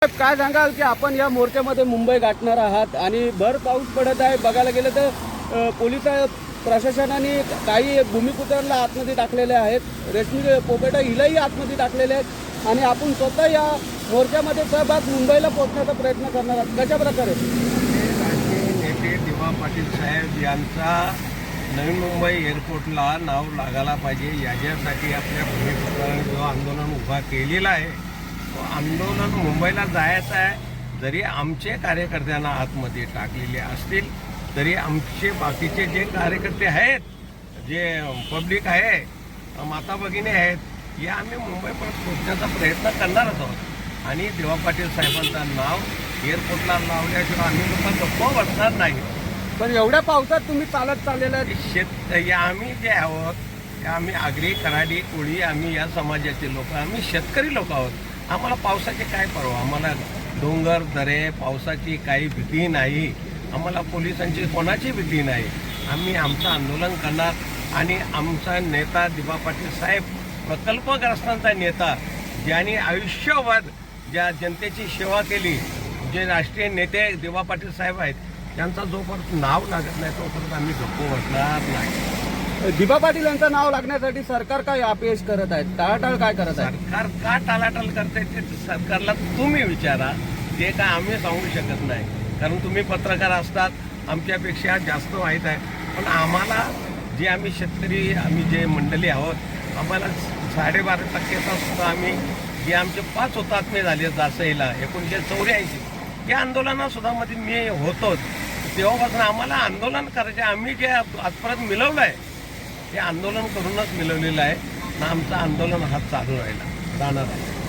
काय सांगाल की आपण या मोर्चामध्ये मुंबई गाठणार आहात आणि भर पाऊस पडत आहे. बघायला गेलं तर पोलीस प्रशासनाने काही भूमिपुत्रांना आतमध्ये टाकलेले आहेत. रेशमी पोपेटा हिलाही आतमध्ये टाकलेले आहेत आणि आपण स्वतः या मोर्चामध्ये सहभाग मुंबईला पोहोचण्याचा प्रयत्न करणार आहात. कशा प्रकारे राजकीय नेते दिवा पाटील साहेब यांचा नवी मुंबई एअरपोर्टला नाव लागायला पाहिजे याच्यासाठी आपल्या भूमिपुत्रांनी जो आंदोलन उभा केलेला आहे तो आंदोलन मुंबईला जायचं आहे. जरी आमचे कार्यकर्त्यांना आतमध्ये टाकलेले असतील तरी आमचे बाकीचे जे कार्यकर्ते आहेत, जे पब्लिक आहे, माता भगिनी आहेत, या आम्ही मुंबईपर्यंत पोहोचण्याचा प्रयत्न करणारच आहोत. आणि दिवा पाटील साहेबांचं नाव एअरपोर्टला लावल्याशिवाय आम्ही लोक गप्प बसणार नाही. पण एवढ्या पावसात तुम्ही चालत चाललेला आहे. आम्ही जे आहोत ते आम्ही आगरी, कराडी, कोळी, आम्ही या समाजाचे लोक, आम्ही शेतकरी लोक आहोत. आम्हाला पावसाची काय परवा, आम्हाला डोंगर दरे पावसाची काही भीती नाही, आम्हाला पोलिसांची कोणाची भीती नाही. आम्ही आमचं आंदोलन करणार आणि आमचा नेता दिवा पाटील साहेब प्रकल्पग्रस्तांचा नेता, ज्यांनी आयुष्यभर ज्या जनतेची सेवा केली, जे राष्ट्रीय नेते दिवा पाटील साहेब आहेत, त्यांचा जोपर्यंत नाव लागत नाही तोपर्यंत आम्ही गप्प बसणार नाही. दिवा पाटील यांचं नाव लागण्यासाठी सरकार काय अपयश करत आहे, टाळाटाळ काय करत आहे? सरकार का टाळाटाळ करते ते सरकारला तुम्ही विचारा, ते काय आम्ही सांगू शकत नाही. कारण तुम्ही पत्रकार असतात, आमच्यापेक्षा जास्त माहीत आहे. पण आम्हाला जे आम्ही शेतकरी, आम्ही जे मंडळी आहोत, आम्हाला 12.5% सुद्धा आम्ही जे आमचे 5 हुतात्मे झाले जासईला 1984 या आंदोलनासुद्धा मध्ये मी होतोच. तेव्हापासून आम्हाला आंदोलन करायचे, आम्ही जे आजपर्यंत मिळवलं आहे ते आंदोलन करूनच मिळवलेलं आहे. ना आमचं आंदोलन हा चालू राहिला राहणार आहे.